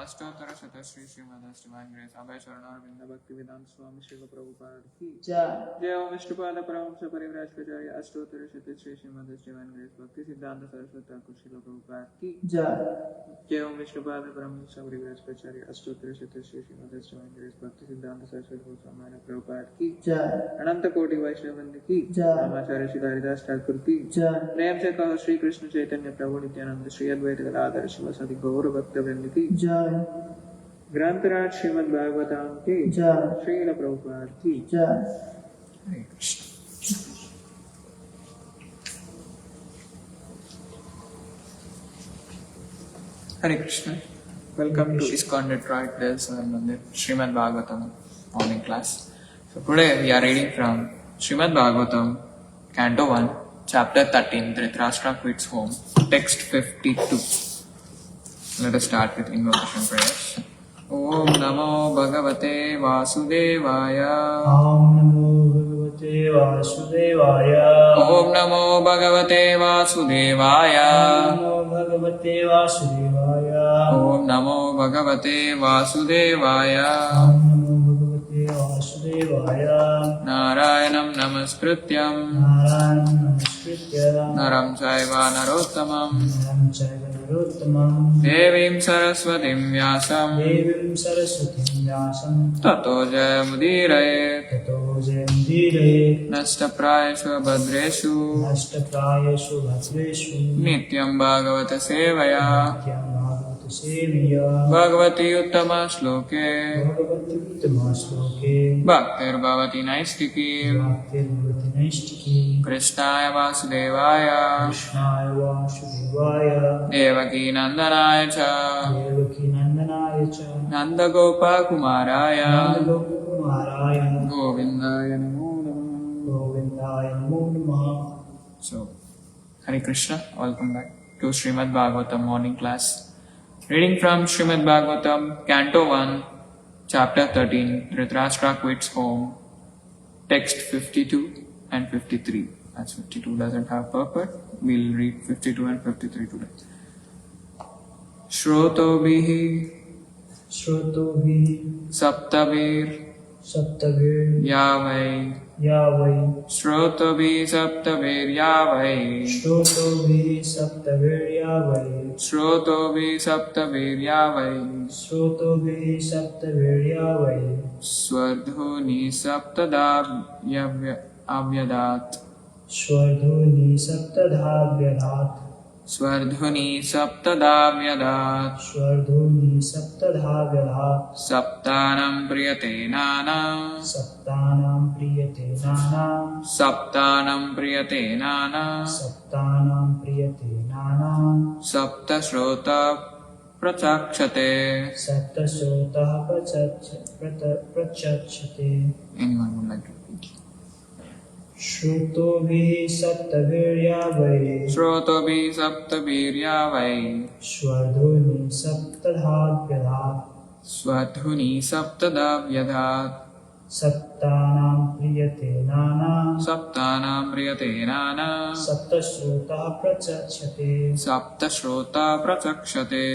अष्टोत्तर शत Shri Shrimad divine grace अभय चरणारविंद भक्ति वेदांत स्वामी श्रील प्रभुपाद की जय ओम विष्णुपाद परमहंस परिव्राजकाचार्य अष्टोत्तर शत श्री श्रीमद divine grace भक्ति सिद्धांत सरस्वती ठाकुर श्रील प्रभुपाद की जय ओम विष्णुपाद परमहंस परिव्राजकाचार्य अष्टोत्तर शत श्री श्रीमद divine grace भक्ति सिद्धांत सरस्वती ठाकुर प्रभुपाद की अनंत कोटि वैष्णववृंद की आचार्य श्री हरिदास ठाकुर की प्रेम से कहो श्री कृष्ण चैतन्य प्रभु नित्यानंद श्री अद्वैत गदाधर शिवासादि गौर भक्त वृंद की ग्रंथराज श्रीमद् भागवतम की श्रील प्रभुपाद की हरे कृष्ण। हरे Krishna. Welcome to ISKCON Detroit Shrimad Bhagavatam morning class. So today we are reading from Shrimad Bhagavatam, Canto 1, Chapter 13, Dhritarashtra quits home, Text 52. Let us start with invocation prayers. Om Namo Bhagavate Vasudevaya. Om Namo Bhagavate Vasudevaya. Om Namo Bhagavate Vasudevaya. Om Namo Bhagavate Vasudevaya. Om Namo Bhagavate Vasudevaya. Om Namo Bhagavate Vasudevaya. Narayanam Namaskrityam Naram Chaiva Narottamam Devim Saraswatim Vyasam Tato Jayamudiraye Nashtaprayeshu Bhadreshu Nityam Bhagavata Sevaya Bhagavati Uttama Shloke Bhaktir Bhavati Naistiki Krishnaya Vasudevaya Devaki Nandanaya Cha Nanda Gopa Kumaraya Govindaya Namo Namaha. So, Hare Krishna, welcome back to Shrimad Bhagavatam morning class. Reading from Shrimad Bhagavatam, Canto 1, Chapter 13, Dhritarashtra quits home, Text 52 and 53. As 52 doesn't have purport, we'll read 52 and 53 today. Shrotobihi Saptabir Yavai Shrotobihi Saptabir Yavai Shrotobihi Saptabir Yavai Swardhuni Saptadab Avyadat Swardhuni Saptadhavyadat Saptanam Priyate Nana Sapta Shrota Prachakshate. Anyone would like to repeat? Shrutobihi Saptaviryavai Swadhuni Saptadavyadat Saptanam Priyate Nana Sapta Shrota Prachakshate.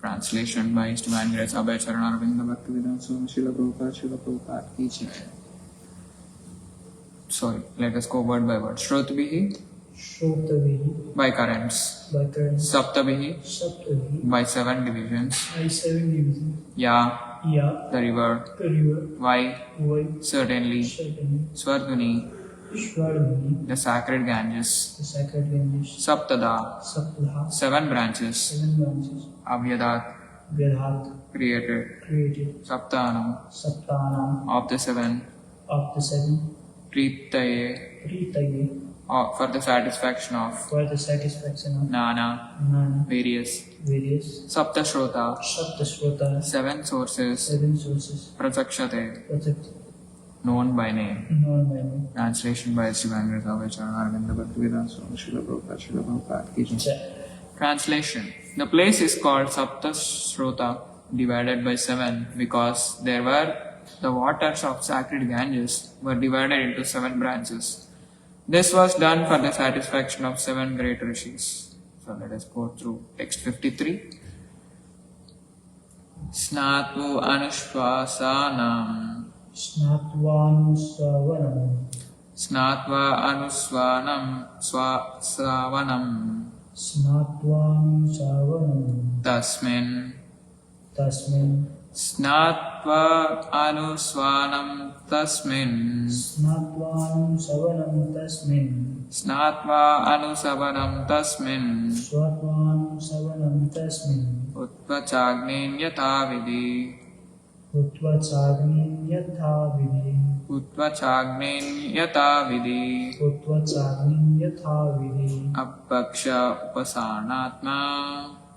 Translation by His Divine Grace Abhay Charanarvinda Bhakti Vedanta Swami Srila Prabhupada ki jai. Sorry, let us go word by word. Shrutbihi by currents. Saptabihi by 7 divisions. Ya the river. Why certainly. Swardhuni the sacred Ganges. Saptada 7 branches. Avyadat created. Saptanam of the 7. Pritaye for the satisfaction of Nana various. Sapta Shrota 7 sources. Prachakshate known by name. Translation by His Divine Grace Abhay Charanarvinda Bhakti Vedanta Swami Srila Prabhupada ki jai. Translation. The place is called Sapta Shrota, divided by 7, because there were the waters of sacred Ganges were divided into 7 branches. This was done for the satisfaction of 7 great rishis. So let us go through text 53. Snatvu anushvasanam. Snatvanusravanam. Snatva anusvanam swasavanam. Snatvanusravanam. Tasmin. Tasmin. Snatva anusvanam tasmin. Snatvanusravanam tasmin. Snatva anusavanam tasmin. Snatvanusravanam tasmin. Utvachagnin yatha vidhi. Utvachagnin yatha vidhi. Utvachagnin yatha vidhi. Utvachagnin yatha vidhi. Abhaksha upasanatma.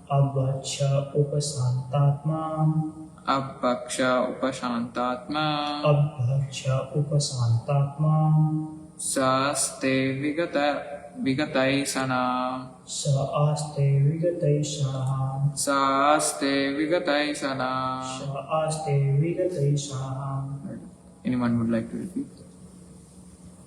Abhaksha upasantatma. Abhaksha upashantatma. Abhaksha upasantatma. Saste vigatai sana. Saaste vigatai saha. Saste vigatai sana. Saaste vigatai saha. Anyone would like to repeat?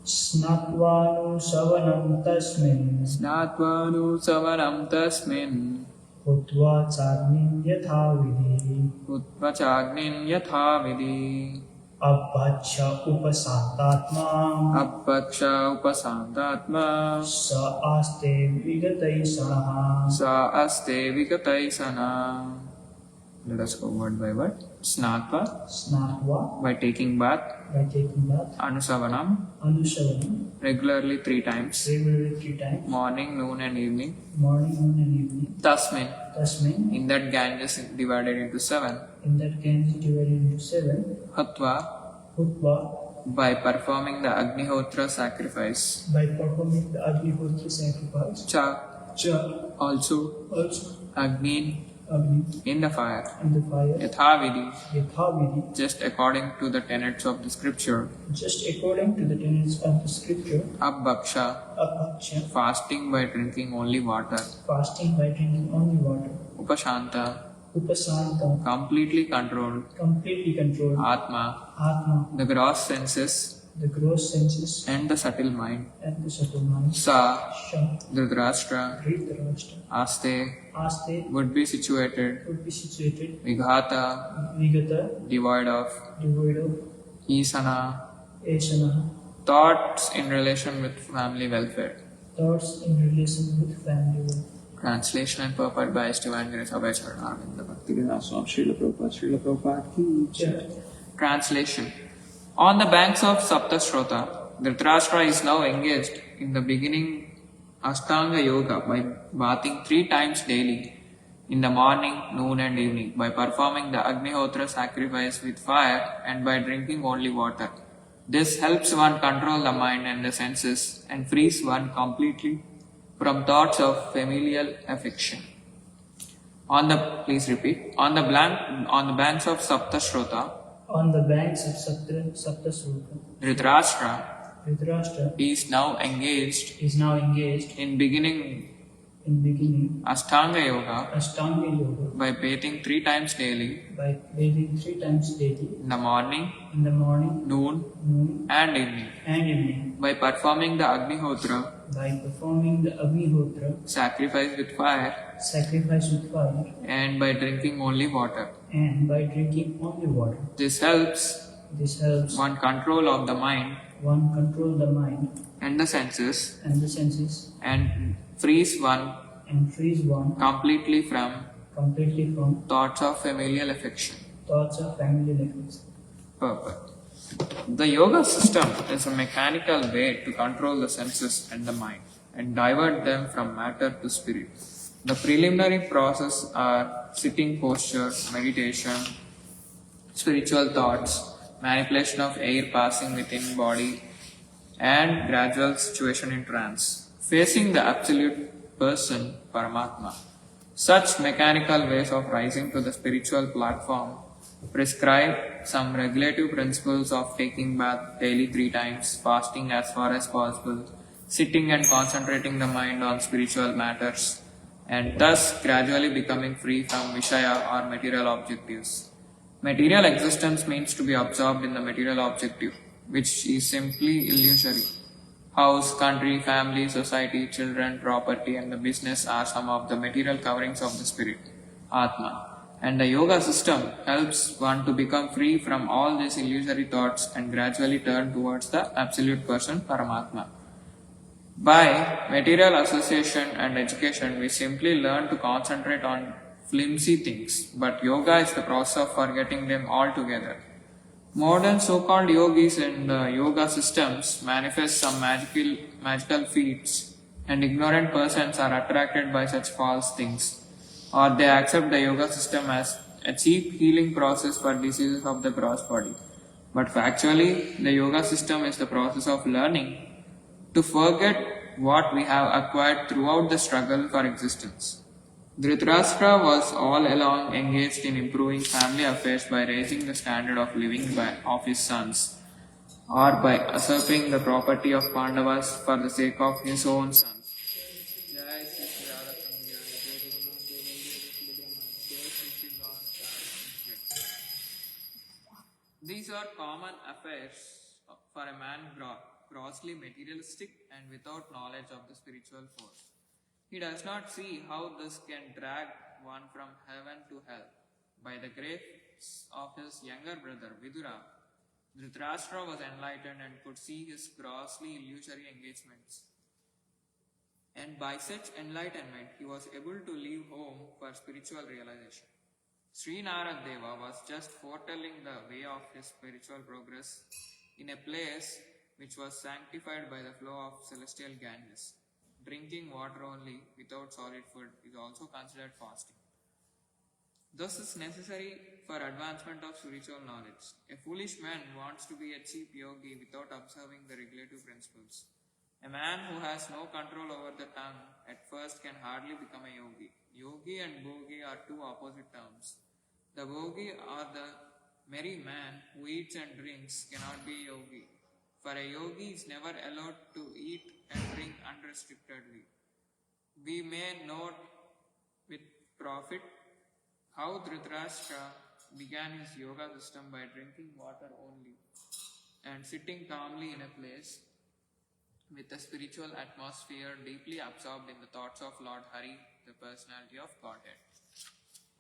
Snatvanu savanam tasmin. Snatvanu savanam tasmin. Utva chagnin yatha vidhi. Utvachagnin yatha vidhi. Abhaksha upasantatma. Abhaksha upasantatma. Saaste vigatai saha. Saaste vigatai sana. Let us go word by word. Snatva, Snatva, by taking bath. by taking bath. Anusavanam, Anusavanam, regularly 3 times. regularly 3 times. Morning, noon and evening. Morning, noon and evening. Tasmin, Tasmin, in that Ganges is divided into 7. in that can be divided into 7. Hatva, Hutva, by performing the Agnihotra sacrifice. by performing the Agnihotra sacrifice. Cha, Cha, also also Agni, Agni, in the fire. in the fire. Yathavidi, Yathavidi, just according to the tenets of the scripture. just according to the tenets of the scripture. Abhaksha, Abhaksha, fasting by drinking only water. fasting by drinking only water. Upashanta, Upasanta, completely controlled. completely controlled. Atma, Atma, the gross senses the gross senses and the subtle mind. and the subtle mind. Sa, Sham, Dhritarashtra, Dhritarashtra, Aste, Aste, would be situated. would be situated. Vighata, Vigata, devoid of. devoid of. Isana, Esana, thoughts in relation with family welfare. thoughts in relation with family life. Translation and purport by His Divine Grace Abhay Charanarvinda Bhaktivedanta Swami Srila Prabhupada ki jai. Translation. On the banks of Saptashrota, Dhritarashtra is now engaged in the beginning Ashtanga Yoga by bathing 3 times daily, in the morning, noon and evening, by performing the Agnihotra sacrifice with fire and by drinking only water. This helps one control the mind and the senses and frees one completely from thoughts of familial affection. Please repeat. On the banks of Saptashrota, On the banks of Saptasruta, Dhritarashtra Dhritarashtra is now engaged is now engaged in beginning in beginning Ashtanga Yoga Ashtanga Yoga by bathing 3 times daily, by bathing 3 times daily, in the morning, in the morning, noon noon, and evening, and evening, by performing the Agnihotra by performing the Agnihotra, sacrifice with fire sacrifice with fire, and by drinking only water. and by drinking only water. This helps This helps one control of the mind one control the mind and the senses and the senses and frees one and frees one completely from completely from thoughts of familial affection. thoughts of family life. Purport. The yoga system is a mechanical way to control the senses and the mind and divert them from matter to spirit. The preliminary process are sitting posture, meditation, spiritual thoughts, manipulation of air passing within body, and gradual situation in trance, facing the absolute person, Paramatma. Such mechanical ways of rising to the spiritual platform prescribe some regulative principles of taking bath daily 3 times, fasting as far as possible, sitting and concentrating the mind on spiritual matters, and thus gradually becoming free from Vishaya or material objectives. Material existence means to be absorbed in the material objective, which is simply illusory. House, country, family, society, children, property, and the business are some of the material coverings of the spirit, Atma, And the yoga system helps one to become free from all these illusory thoughts and gradually turn towards the absolute person, Paramatma. By material association and education, we simply learn to concentrate on flimsy things, but yoga is the process of forgetting them altogether. Modern so-called yogis and yoga systems manifest some magical feats, and ignorant persons are attracted by such false things, or they accept the yoga system as a cheap healing process for diseases of the gross body. But factually, the yoga system is the process of learning to forget what we have acquired throughout the struggle for existence. Dhritarashtra was all along engaged in improving family affairs by raising the standard of living of his sons, or by usurping the property of Pandavas for the sake of his own sons. These are common affairs for a man grossly materialistic and without knowledge of the spiritual force. He does not see how this can drag one from heaven to hell. By the grace of his younger brother Vidura, Dhritarashtra was enlightened and could see his grossly illusory engagements. And by such enlightenment, he was able to leave home for spiritual realization. Shrimadbhagavatam was just foretelling the way of his spiritual progress in a place which was sanctified by the flow of celestial Ganges. Drinking water only without solid food is also considered fasting. This is necessary for advancement of spiritual knowledge. A foolish man wants to be a cheap yogi without observing the regulative principles. A man who has no control over the tongue at first can hardly become a yogi. Yogi and bogi are two opposite terms. The bogi or the merry man who eats and drinks cannot be a yogi, for a yogi is never allowed to eat and drink unrestrictedly. We may note with profit how Dhritarashtra began his yoga system by drinking water only and sitting calmly in a place with a spiritual atmosphere deeply absorbed in the thoughts of Lord Hari, the personality of Godhead.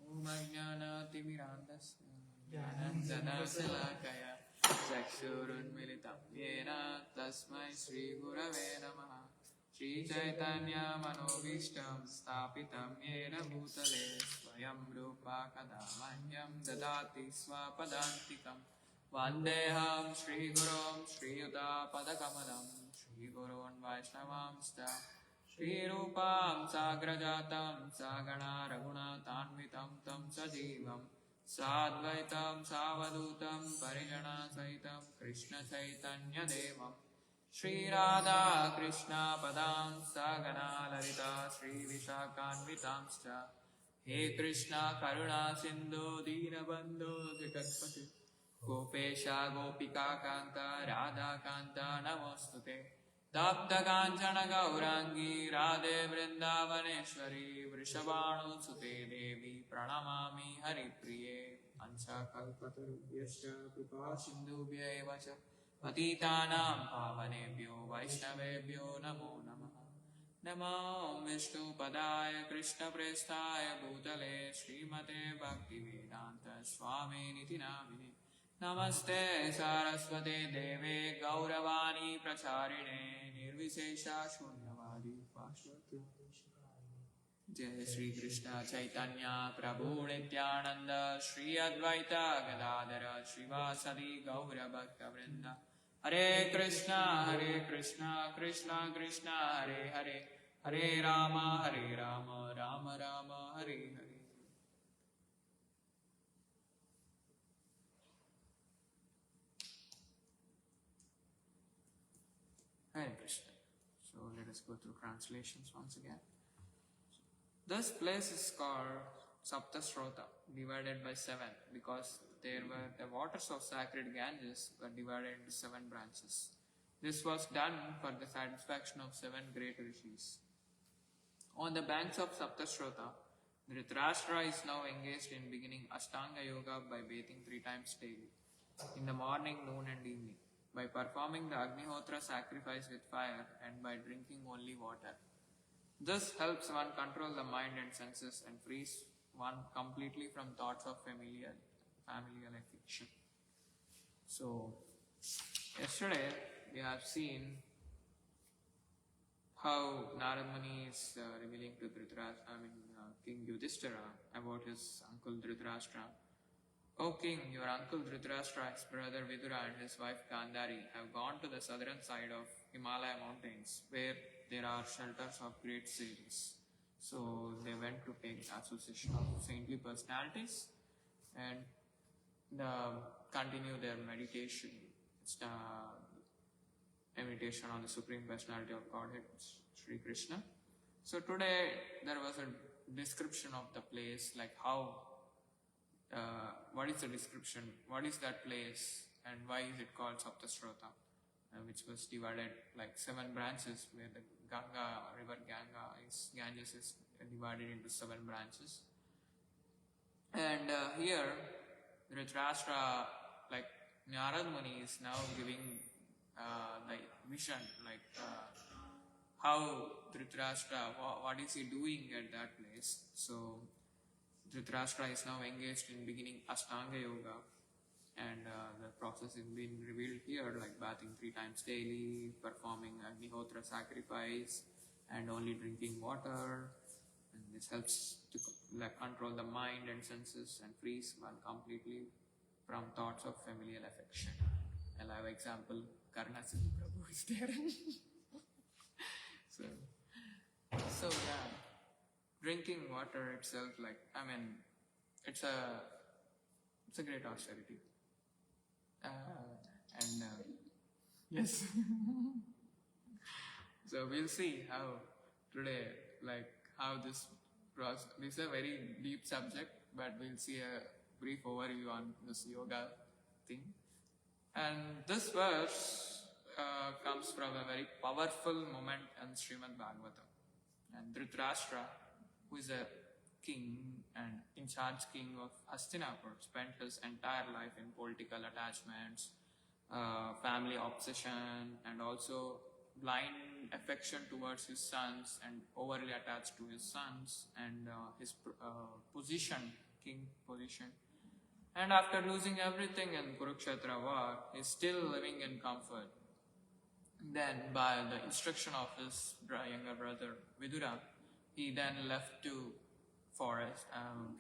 Om Ajnana Timirandasya Jnananjanasalakaya Chakshurunmilitam Yena Tasmai Shri Gurave Namaha Shri Chaitanya Manobishtam Stapitam Yena Bhutale Swayam Rupa Kadamanyam Dadati Swapadantikam Vandeham Shri Gurum Shri Yuta Padakamalam Shri Gurun Vaishnavamsta Shri Rupam Sagrajatam Sagana Raguna Tanvitam Tam Sajivam Sadvaitam Savadutam Parijana Saitam Krishna Chaitanya Devam Shri Radha Krishna Padam Sagana Lalita Shri Vishakanvitamscha He Krishna Karuna Sindhu Dinabandhu Jagatpati Gopesha Gopika Kanta Radha Kanta Namostute Tapta Kanchana Gaurangi Radhe Vrindavaneshwari Vrishabhanu Sute Devi Pranamami Hari Priye Ancha Kalpatarubhyascha Kripa Sindhubhya Evacha Patitanam Pavanebhyo Vaishnavebhyo Namo Namaha Namo Vishnu Padaya Krishna Prestaya Bhutale Srimate Bhaktivedanta Swami Niti Namine Namaste Saraswate Deve Gauravani Pracharine Nirvisesha Shunyavadi Pashvati Jai Shri Krishna Chaitanya Prabhu Nityananda Shri Advaita Gadadara Srivasadi Gaura Bhakta Vrinda Hare Krishna Krishna Krishna Hare Hare Hare Rama Rama Rama Hare Hare. Hare Krishna. So let us go through translations once again. This place is called Saptasrota, divided by 7, because there were the waters of sacred Ganges were divided into 7 branches. This was done for the satisfaction of 7 great rishis. On the banks of Saptasrota, Dhritarashtra is now engaged in beginning Ashtanga Yoga by bathing 3 times daily, in the morning, noon and evening, by performing the Agnihotra sacrifice with fire and by drinking only water. This helps one control the mind and senses and frees one completely from thoughts of familial affection. So, yesterday we have seen how Narad Muni is revealing to King Yudhishthira about his uncle Dhritarashtra. O king, your uncle Dhritarashtra, his brother Vidura and his wife Gandhari have gone to the southern side of Himalaya mountains where there are shelters of great sages. So they went to take association of saintly personalities and continue their meditation. It's meditation on the Supreme Personality of Godhead, Sri Krishna. So today there was a description of the place, like how, what is the description, what is that place and why is it called Saptasrota, which was divided like 7 branches where the river Ganges is divided into 7 branches. And here Dhritarashtra, like Narad Muni is now giving the vision, like how Dhritarashtra, what is he doing at that place. So Dhritarashtra is now engaged in beginning Ashtanga Yoga, and the process is being revealed here, like bathing 3 times daily, performing Agnihotra sacrifice, and only drinking water. And this helps to control the mind and senses and frees one completely from thoughts of familial affection. A live example, Karnasiri Prabhu is there. so yeah, drinking water itself, like, it's a great austerity. Yes. So we'll see how today, like how this is a very deep subject, but we'll see a brief overview on this yoga thing. And this verse comes from a very powerful moment in Shrimadbhagavatam. And Dhritarashtra, who is a king and in charge king of Hastinapur, spent his entire life in political attachments, family obsession, and also blind affection towards his sons and overly attached to his sons and his king position. And after losing everything in Kurukshetra war, he is still living in comfort. Then, by the instruction of his younger brother Vidura, he then left to forest,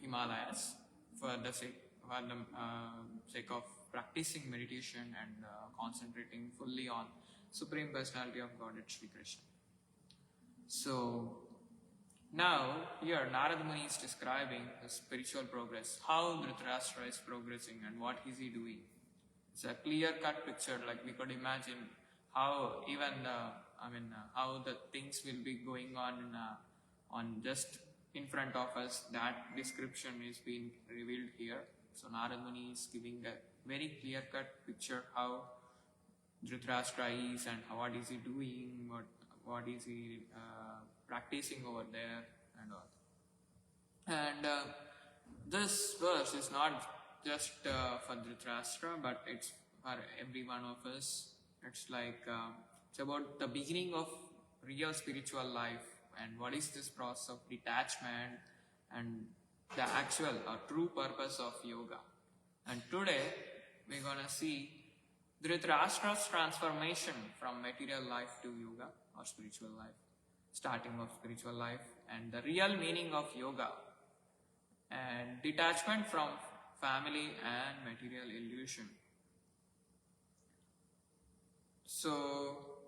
Himalayas, for the sake of practicing meditation and concentrating fully on Supreme Personality of Godhead Sri Krishna. So, now, here Narad Muni is describing his spiritual progress, how Dhritarashtra is progressing and what is he doing. It's a clear-cut picture, like we could imagine how even how the things will be going on just in front of us. That description is being revealed here. So Narad Muni is giving a very clear-cut picture how Dhritarashtra is and what is he doing, what is he practicing over there and all. And this verse is not just for Dhritarashtra, but it's for every one of us. It's like it's about the beginning of real spiritual life and what is this process of detachment and the actual or true purpose of yoga. And today we're gonna see Dhritarashtra's transformation from material life to yoga or spiritual life, starting of spiritual life, and the real meaning of yoga, and detachment from family and material illusion. So,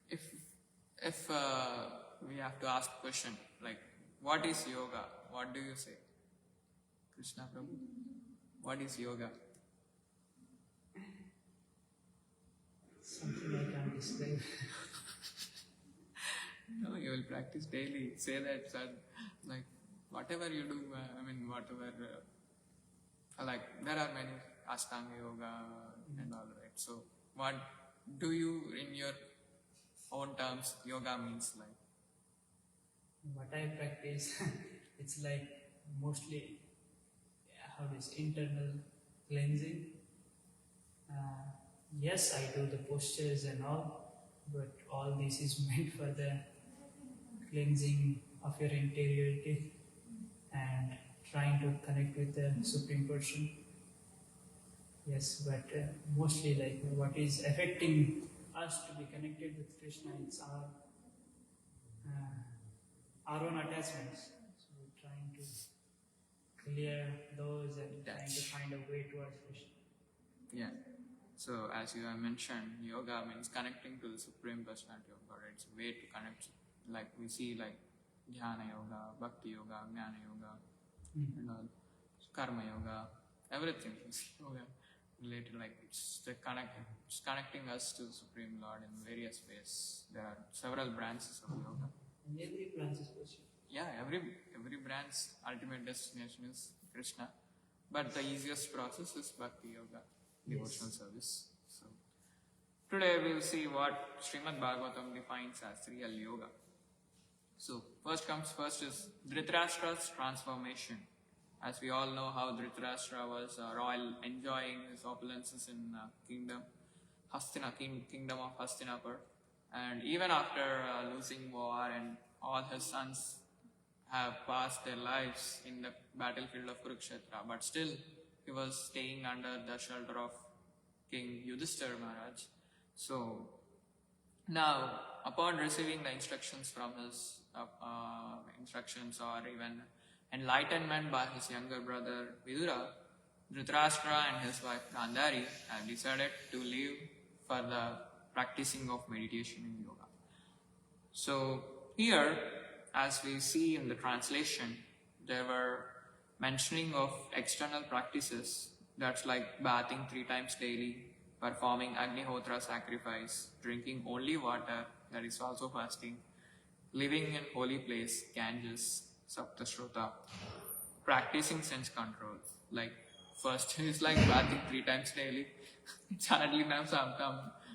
if we have to ask question like, what is yoga? What do you say, Krishna Prabhu? What is yoga? Something I can't describe. No, you will practice daily. Say that, son. Like, whatever you do, whatever, like, there are many Ashtanga Yoga and all that. So, what do you, in your own terms, yoga means like? What I practice, it's like mostly, internal cleansing. Yes, I do the postures and all, but all this is meant for the cleansing of your interiority and trying to connect with the Supreme Person. Yes, but mostly like what is affecting us to be connected with Krishna is our own attachments. So we're trying to clear those and trying to find a way towards Krishna. Yeah. So as you have mentioned, yoga means connecting to the Supreme Personality of God. It's a way to connect. Like we see like Dhyana Yoga, Bhakti Yoga, Jnana Yoga, and all, Karma Yoga, everything is yoga related. Like it's connecting us to the Supreme Lord in various ways. There are several branches of yoga. And every branch is Krishna. Yeah, every branch ultimate destination is Krishna, but the easiest process is Bhakti Yoga, devotional service. So today we will see what Shrimadbhagavatam defines as real yoga. So first is Dhritarashtra's transformation. As we all know how Dhritarashtra was royal, enjoying his opulences in kingdom of Hastinapur, and even after losing war and all his sons have passed their lives in the battlefield of Kurukshetra, but still he was staying under the shelter of King Yudhishthira Maharaj. So now, upon receiving the instructions from his instructions or even enlightenment by his younger brother Vidura, Dhritarashtra and his wife Gandhari have decided to leave for the practicing of meditation in yoga. So here, as we see in the translation, there were mentioning of external practices, that's like bathing 3 times daily, performing Agnihotra sacrifice, drinking only water, that is also fasting, living in holy place, Ganges, Saptashrota, practicing sense control. Like first is like bathing 3 times daily. It's hardly now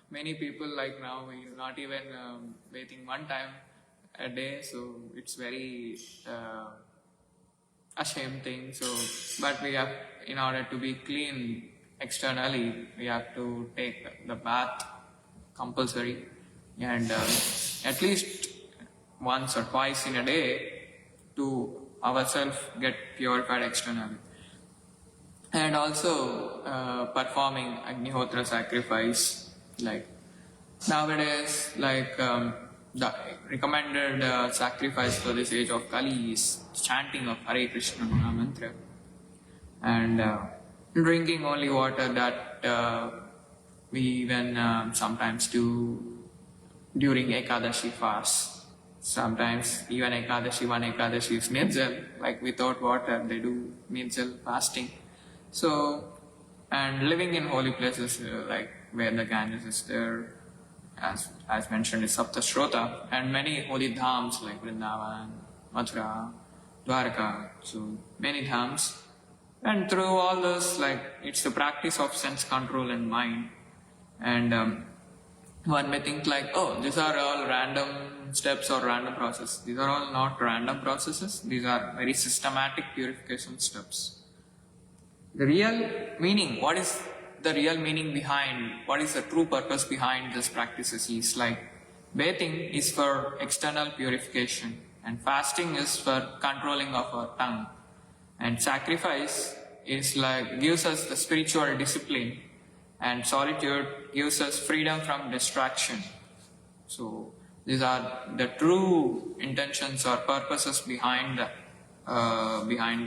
many people like now not even bathing 1 time a day, so it's very a shame thing. So, but we have, in order to be clean externally, we have to take the bath compulsory, and at least once or twice in a day to ourselves get purified externally. And also performing Agnihotra sacrifice, like nowadays, like the recommended sacrifice for this age of Kali is chanting of Hare Krishna Maha Mantra, and drinking only water that we even sometimes do during Ekadashi fast. Sometimes even one Ekadashi is Nirjal, like without water they do Nirjal fasting. So, and living in holy places like where the Ganges is there, as mentioned, is Saptashrota, and many holy dhams like Vrindavan, Mathura, Dwarka, so many dhams. And through all this, like it's the practice of sense control and mind. And one may think like, oh, these are all random steps or random processes. These are all not random processes. These are very systematic purification steps. The real meaning, what is the real meaning behind, what is the true purpose behind this practices is like, bathing is for external purification, and fasting is for controlling of our tongue, and sacrifice is like, gives us the spiritual discipline, and solitude gives us freedom from distraction. So these are the true intentions or purposes behind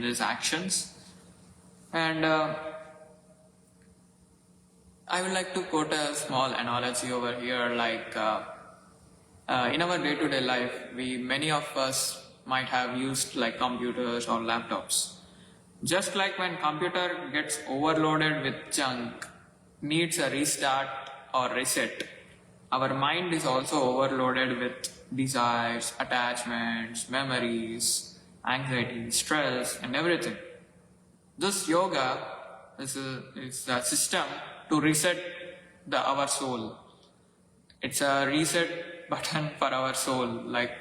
these actions. And I would like to quote a small analogy over here, like in our day-to-day life, many of us might have used like computers or laptops. Just like when computer gets overloaded with junk, needs a restart or reset, our mind is also overloaded with desires, attachments, memories, anxiety, stress, and everything. This yoga is a system to reset our soul. It's a reset button for our soul. Like,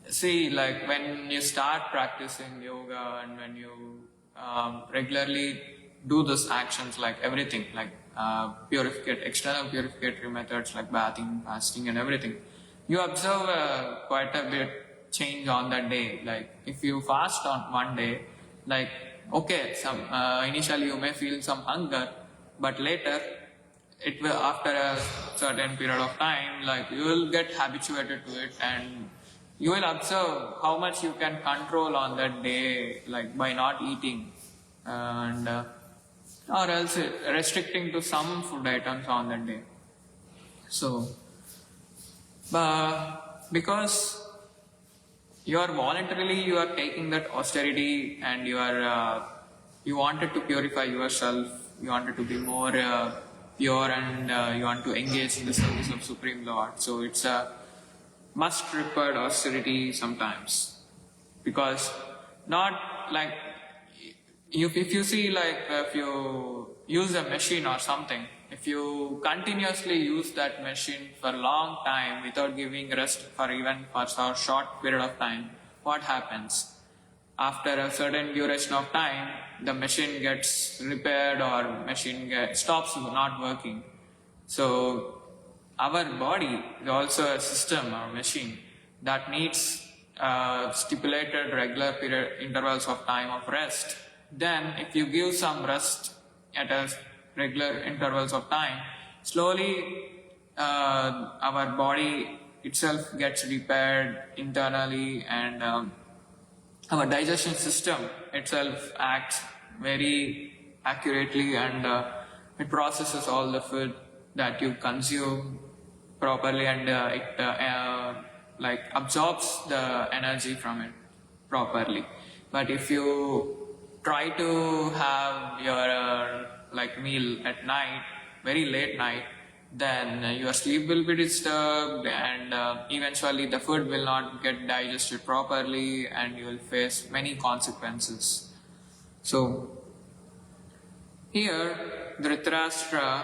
see, like when you start practicing yoga and when you regularly do these actions, like everything, like external purificatory methods like bathing, fasting, and everything, you observe quite a bit change on that day. Like if you fast on one day, like okay, initially you may feel some hunger, but later it will, after a certain period of time, like you will get habituated to it, and you will observe how much you can control on that day, like by not eating, and or else restricting to some food items on that day. So, because you are voluntarily you are taking that austerity, and you are you wanted to purify yourself, you wanted to be more pure, and you want to engage in the service of Supreme Lord. So it's a must required austerity sometimes, because not like if you see, like if you use a machine or something, if you continuously use that machine for a long time without giving rest for even for a short period of time, what happens? After a certain duration of time, the machine gets repaired or stops not working. So our body is also a system or machine that needs stipulated regular period intervals of time of rest. Then if you give some rest at a regular intervals of time, slowly our body itself gets repaired internally, and our digestion system itself acts very accurately, and it processes all the food that you consume properly, and it like absorbs the energy from it properly. But if you try to have your like meal at night, very late night, then your sleep will be disturbed, and eventually the food will not get digested properly, and you will face many consequences. So here Dhritarashtra,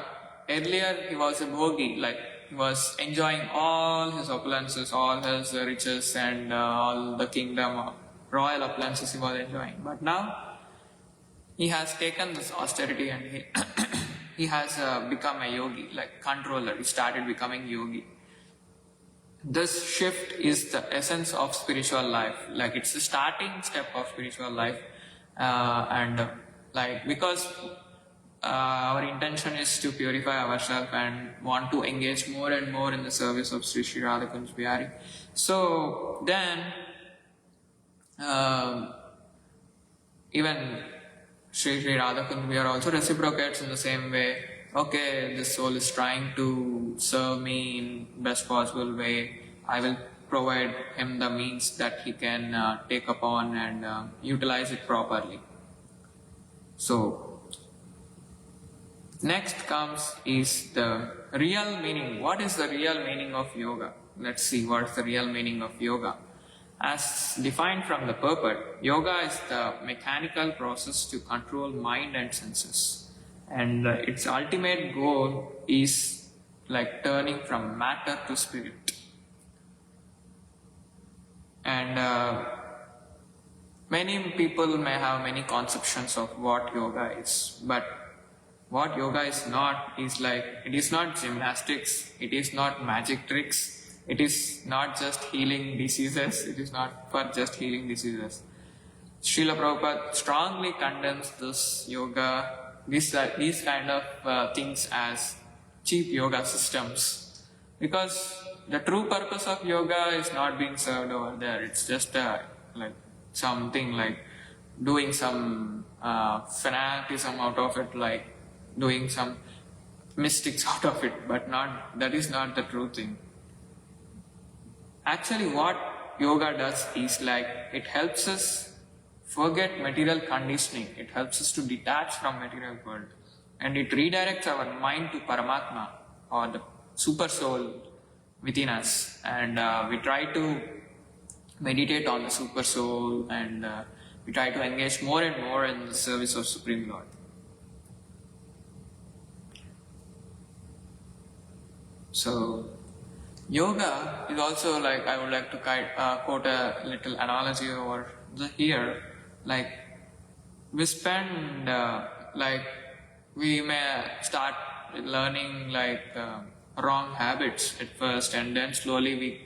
earlier he was a bhogi, like he was enjoying all his opulences, all his riches, and all the kingdom, royal opulences he was enjoying. But now he has taken this austerity, and he has become a yogi, like controller. He started becoming yogi. This shift is the essence of spiritual life. Like it's the starting step of spiritual life, and like because our intention is to purify ourselves and want to engage more and more in the service of Sri Sri Radhakunj Bihari. So then even Sri Sri Radhakunj Bihari also reciprocates in the same way. Okay, this soul is trying to serve me in best possible way. I will provide him the means that he can take upon and utilize it properly. So next comes is the real meaning. What is the real meaning of yoga? Let's see what is the real meaning of yoga. As defined from the purport, yoga is the mechanical process to control mind and senses. And its ultimate goal is like turning from matter to spirit. And many people may have many conceptions of what yoga is, but what yoga is not is like, it is not gymnastics, it is not magic tricks, it is not just healing diseases, it is not for just healing diseases. Srila Prabhupada strongly condemns this yoga, these kind of things as cheap yoga systems, because the true purpose of yoga is not being served over there. It's just like something like doing some fanaticism out of it, like doing some mystics out of it, but that is not the true thing. Actually, what yoga does is like, it helps us forget material conditioning, it helps us to detach from material world, and it redirects our mind to Paramatma, or the super soul within us, and we try to meditate on the super soul, and we try to engage more and more in the service of Supreme Lord. So yoga is also like, I would like to quote a little analogy over here. Like we spend like we may start learning like wrong habits at first, and then slowly we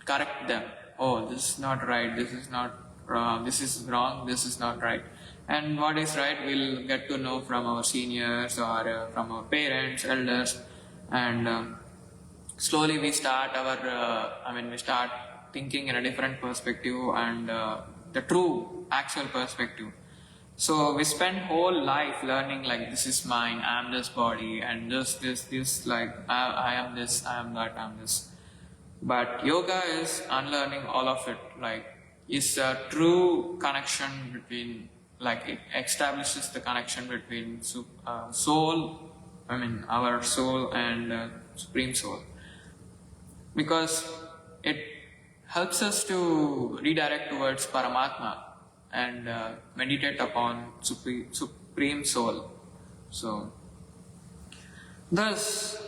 correct them. Oh, this is not right, this is not wrong, this is wrong, this is not right. And what is right, we'll get to know from our seniors or from our parents, elders, and slowly we start we start thinking in a different perspective and the true, actual perspective. So we spend whole life learning like this is mine, I am this body, and this, like I am this, I am that, I am this. But yoga is unlearning all of it, like is a true connection between, like it establishes the connection between soul, our soul and Supreme Soul. Because it helps us to redirect towards Paramatma and meditate upon Supreme Soul. So, thus,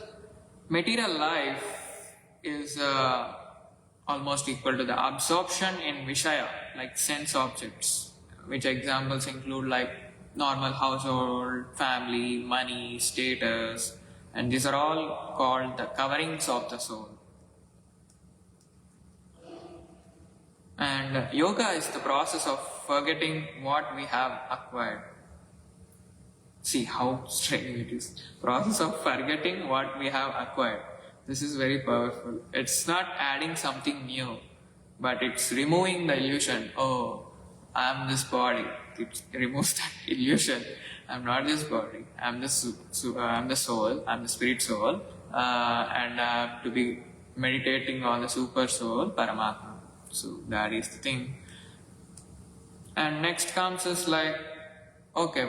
material life is almost equal to the absorption in Vishaya, like sense objects, which examples include like normal household, family, money, status, and these are all called the coverings of the soul. And yoga is the process of forgetting what we have acquired. See how strange it is. Process of forgetting what we have acquired. This is very powerful. It's not adding something new, but it's removing the illusion. Oh, I am this body. It removes that illusion. I'm not this body. I'm the soul. I'm the spirit soul, and I have to be meditating on the super soul, Paramatma. So that is the thing. And next comes is like, okay,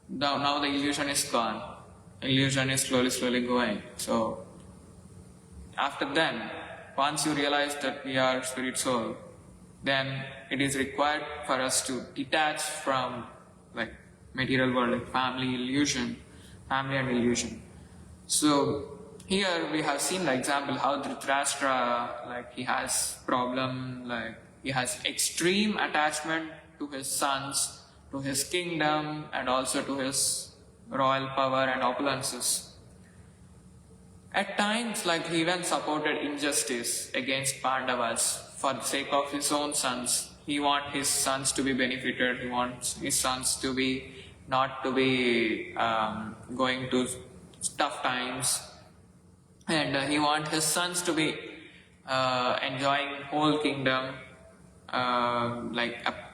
now the illusion is gone. Illusion is slowly going. So after then, once you realize that we are spirit soul, then it is required for us to detach from like material world, like family and illusion. So here we have seen the example how Dhritarashtra, like he has problem, like he has extreme attachment to his sons, to his kingdom, and also to his royal power and opulences. At times, like he even supported injustice against Pandavas for the sake of his own sons. He wants his sons to be benefited. He wants his sons to be not to be going to tough times, and he wants his sons to be enjoying whole kingdom,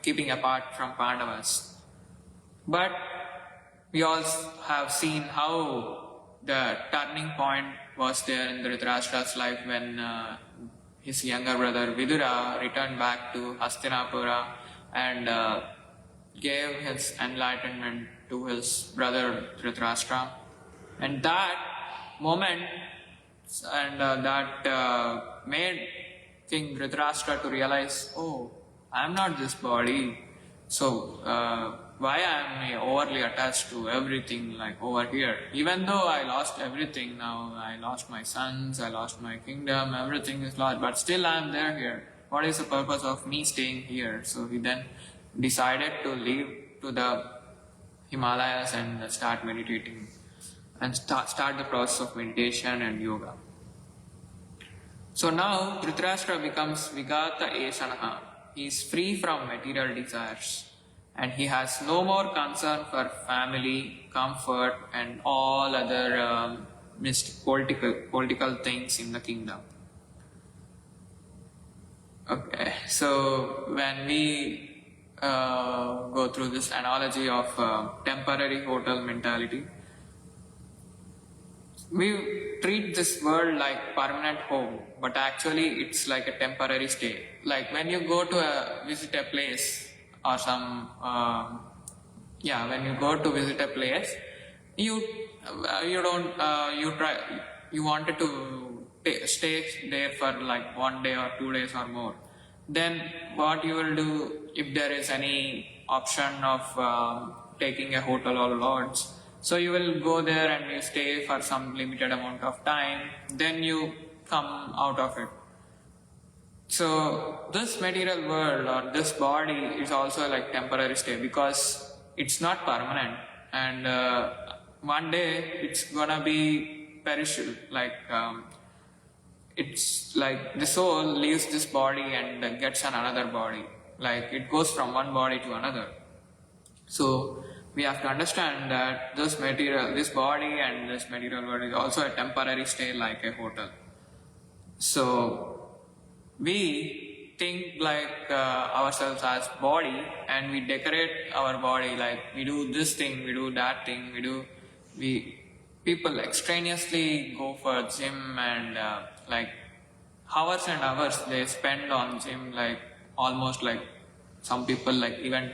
keeping apart from Pandavas. But we also have seen how the turning point was there in Dhritarashtra's life when his younger brother Vidura returned back to Hastinapura and gave his enlightenment to his brother Dhritarashtra. And that moment and that made King Dhritarashtra to realize, oh, I am not this body. So why am I overly attached to everything like over here? Even though I lost everything now, I lost my sons, I lost my kingdom, everything is lost, but still I am there here. What is the purpose of me staying here? So he then decided to leave to the Himalayas and start meditating and start the process of meditation and yoga. So now Dhritarashtra becomes Vigata Esanaha. He is free from material desires and he has no more concern for family, comfort and all other political things in the kingdom. Okay, so when we go through this analogy of temporary hotel mentality, we treat this world like permanent home, but actually it's like a temporary stay. Like when you go to visit a place or when you go to visit a place, you wanted to stay there for like 1 day or 2 days or more. Then what you will do if there is any option of taking a hotel or lodge? So you will go there and you stay for some limited amount of time, then you come out of it. So this material world or this body is also like temporary stay because it's not permanent, and one day it's gonna be perishable. Like it's like the soul leaves this body and gets another body. Like it goes from one body to another. So we have to understand that this body and this material world is also a temporary stay like a hotel. So we think like ourselves as body, and we decorate our body, like we do this thing, we do that thing, people extraneously go for gym and like hours and hours they spend on gym, like almost like some people like even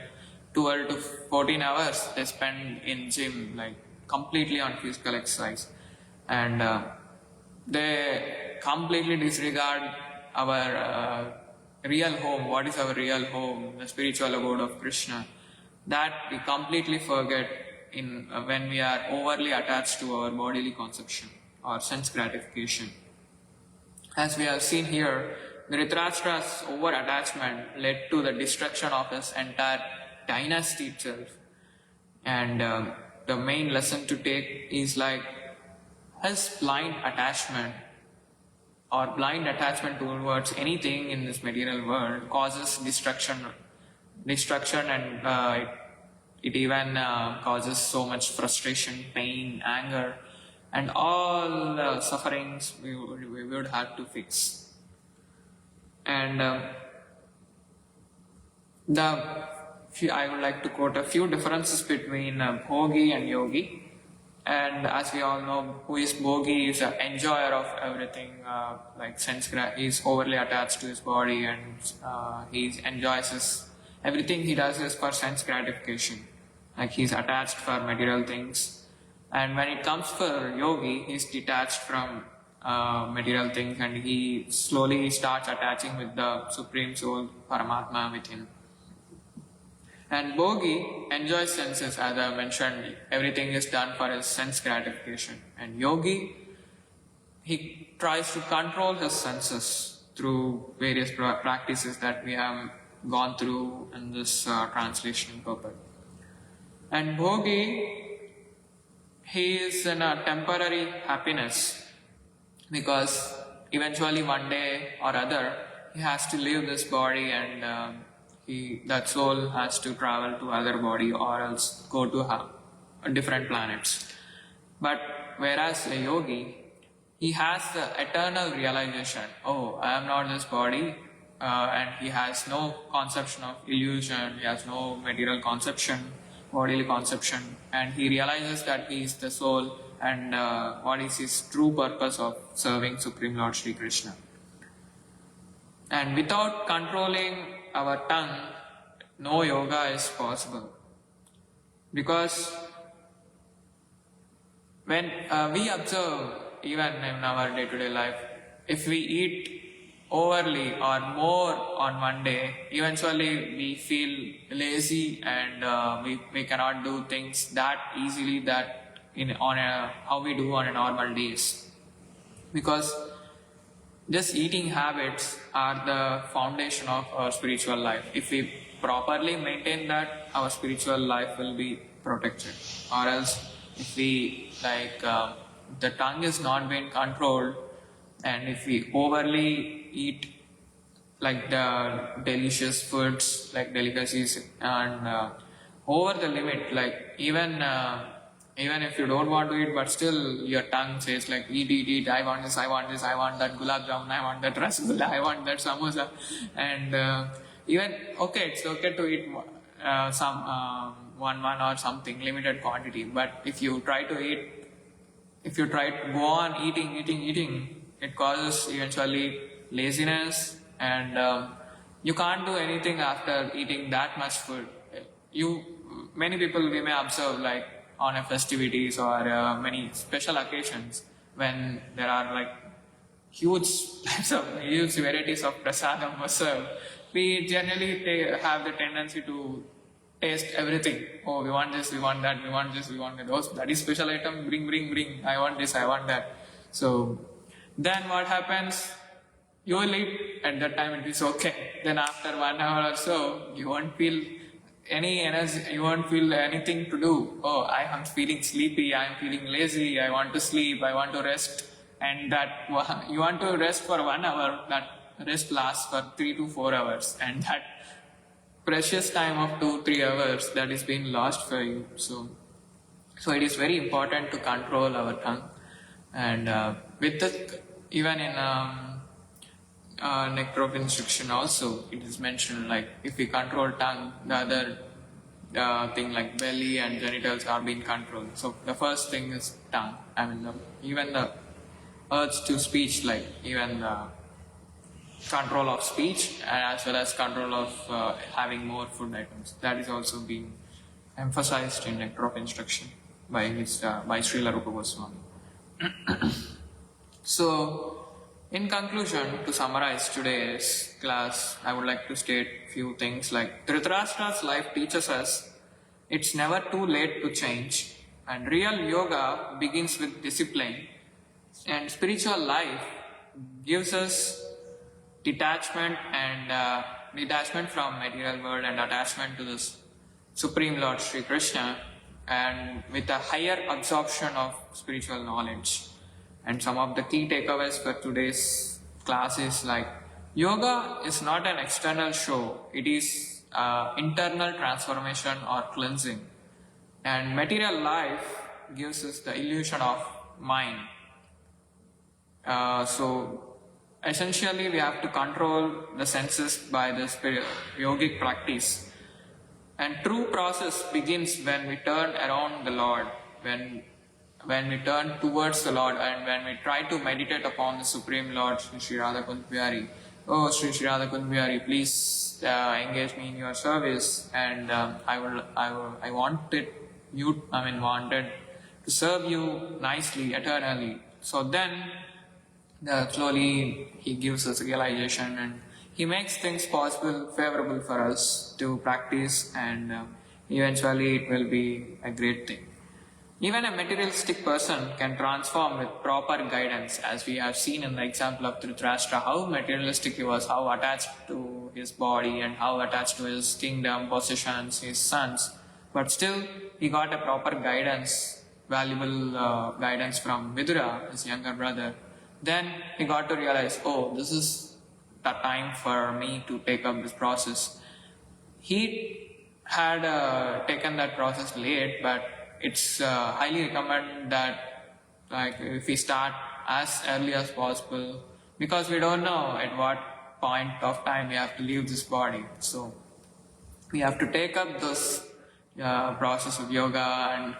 12 to 14 hours they spend in gym, like completely on physical exercise, and they completely disregard our real home. What is our real home? The spiritual abode of Krishna. That we completely forget when we are overly attached to our bodily conception or sense gratification. As we have seen here, Dhritarashtra's over-attachment led to the destruction of his entire dynasty itself. And the main lesson to take is like his blind attachment towards anything in this material world causes destruction, and it even causes so much frustration, pain, anger, and all the sufferings we would have to fix. And I would like to quote a few differences between Bhogi and Yogi. And as we all know, who is Bhogi is an enjoyer of everything, like he's overly attached to his body, and he enjoys everything he does is for sense gratification. Like he's attached for material things. And when it comes for Yogi, he's detached from material things, and he slowly starts attaching with the Supreme Soul, Paramatma, within. And Bhogi enjoys senses, as I mentioned, everything is done for his sense gratification. And Yogi, he tries to control his senses through various practices that we have gone through in this translation purport. And Bhogi, he is in a temporary happiness, because eventually one day or other he has to leave this body, and that soul has to travel to other body or else go to different planets. But whereas a yogi, he has the eternal realization, oh, I am not this body, and he has no conception of illusion, he has no material conception, bodily conception, and he realizes that he is the soul, and what is his true purpose of serving Supreme Lord Shri Krishna. And without controlling our tongue, no yoga is possible. Because when we observe, even in our day-to-day life, if we eat overly or more on one day, eventually we feel lazy, and we cannot do things that easily how we do on a normal days. Because just eating habits are the foundation of our spiritual life. If we properly maintain that, our spiritual life will be protected. Or else, if we the tongue is not being controlled, and if we overly eat like the delicious foods, like delicacies, and over the limit, like even if you don't want to eat, but still your tongue says like eat, I want this, I want that gulab jamun, I want that rasgulla, I want that samosa, and it's okay to eat some one or something limited quantity, but if you try to go on eating, it causes eventually laziness, and you can't do anything after eating that much food. Many people we may observe, like on a festivities or many special occasions, when there are like huge varieties of prasadam was served, we generally have the tendency to taste everything. Oh, we want this, we want that, we want this, we want that. Oh, that is special item, bring. I want this, I want that. So then what happens? You will eat, at that time it is okay. Then after 1 hour or so, you won't feel any energy, you won't feel anything to do. Oh, I am feeling sleepy, I am feeling lazy, I want to sleep, I want to rest. and that you want to rest for 1 hour, that rest lasts for 3 to 4 hours, and that precious time of 2-3 hours that is being lost for you. So it is very important to control our tongue, and with the, even in nectar of instruction also it is mentioned, like if we control tongue, the other thing like belly and genitals are being controlled. So the first thing is tongue. I mean, even the urge to speech, like even the control of speech as well as control of having more food items, that is also being emphasized in nectar of instruction by Srila Rupa Goswami. So, in conclusion, to summarize today's class, I would like to state few things like Dhritarashtra's life teaches us it's never too late to change, and real yoga begins with discipline, and spiritual life gives us detachment and detachment from material world and attachment to this Supreme Lord Sri Krishna, and with a higher absorption of spiritual knowledge. And some of the key takeaways for today's class is like, yoga is not an external show, it is internal transformation or cleansing. And material life gives us the illusion of mind. So essentially we have to control the senses by this yogic practice. And true process begins when we turn around the Lord, when we turn towards the Lord, and when we try to meditate upon the Supreme Lord, Sri Radha Kund Bihari. Oh, Sri Radha Kund Bihari, please engage me in your service, and I wanted to serve you nicely, eternally. So then, slowly he gives us realization, and he makes things possible, favorable for us to practice, and eventually it will be a great thing. Even a materialistic person can transform with proper guidance, as we have seen in the example of Dhritarashtra, how materialistic he was, how attached to his body and how attached to his kingdom, possessions, his sons. But still, he got a proper guidance, valuable guidance from Vidura, his younger brother. Then he got to realize, oh, this is the time for me to take up this process. He had taken that process late, but it's highly recommended that, like, if we start as early as possible, because we don't know at what point of time we have to leave this body. So we have to take up this process of yoga and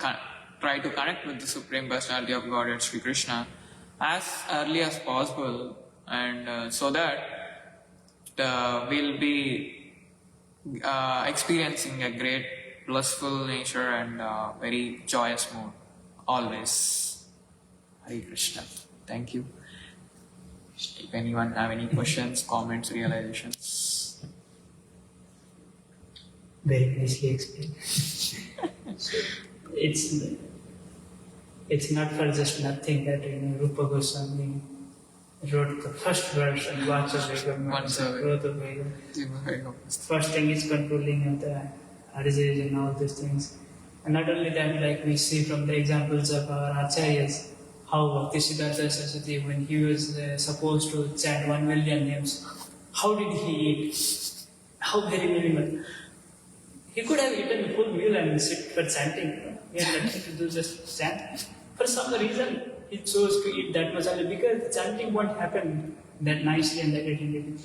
try to connect with the Supreme Personality of Godhead, Sri Krishna, as early as possible, and so that we'll be experiencing a great blissful nature and very joyous mood always. Hare Krishna. Thank you. If anyone have any questions, comments, realizations. Very nicely explained. It's not for just nothing that Rupa Goswami wrote the first verse and Vachavegam. First thing is controlling of the urges and all these things. And not only that, like we see from the examples of our acharyas, how Bhaktisiddhanta Saraswati, when he was supposed to chant 1 million names, how did he eat? How very minimal. He could have eaten a full meal and sit for chanting. He had nothing to do, just chant. For some reason, he chose to eat that much only because chanting won't happen that nicely and that attentively.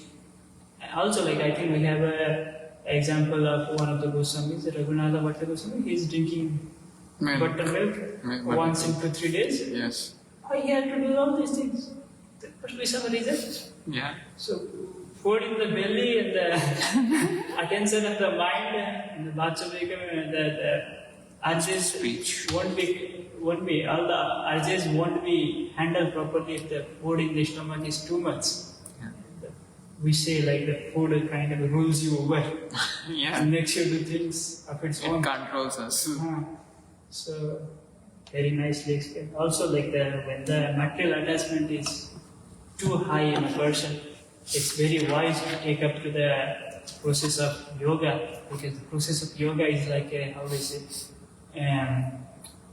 Also, like, I think we have a example of one of the Goswamis, Raghunatha Bhatta Goswami. He is drinking buttermilk once in 2-3 days. Yes. Why he had to do all these things? There must be some reason. Yeah. So, food in the belly and the attention of the mind and the Vachavegam and the urges won't be, all the urges won't be handled properly if the food in the stomach is too much. We say like the food kind of rules you over. Yeah. And makes you do things of its own. It controls us. So, very nicely explained. Also, like when the material attachment is too high in a person, it's very wise to take up to the process of yoga, because the process of yoga is like a, how do you say,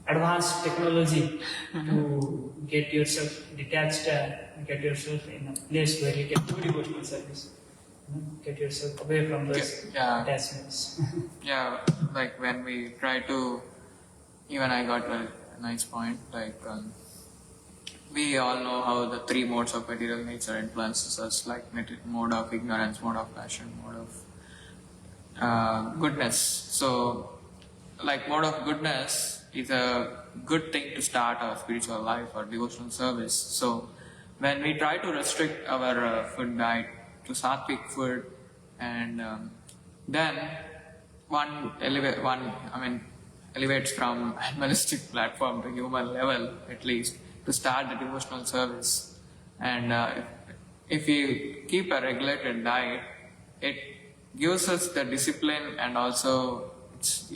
advanced technology to get yourself detached, get yourself in a place where you can do devotional service. Get yourself away from those attachments. Yeah, like when we try to, even I got a nice point, like we all know how the three modes of material nature influences us, like mode of ignorance, mode of passion, mode of goodness. So, like mode of goodness is a good thing to start our spiritual life or devotional service. So, when we try to restrict our food diet to sattvic food, and then one elevates from animalistic platform to human level, at least, to start the devotional service. And if we keep a regulated diet, it gives us the discipline, and also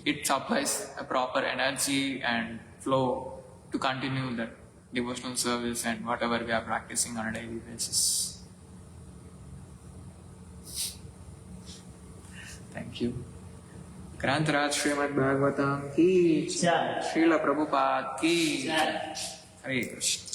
it supplies a proper energy and flow to continue that devotional service and whatever we are practicing on a daily basis. Thank you. Grantaraj Shrimadbhagavatam ki Jai. Srila Prabhupada ki Jai. Hare Krishna.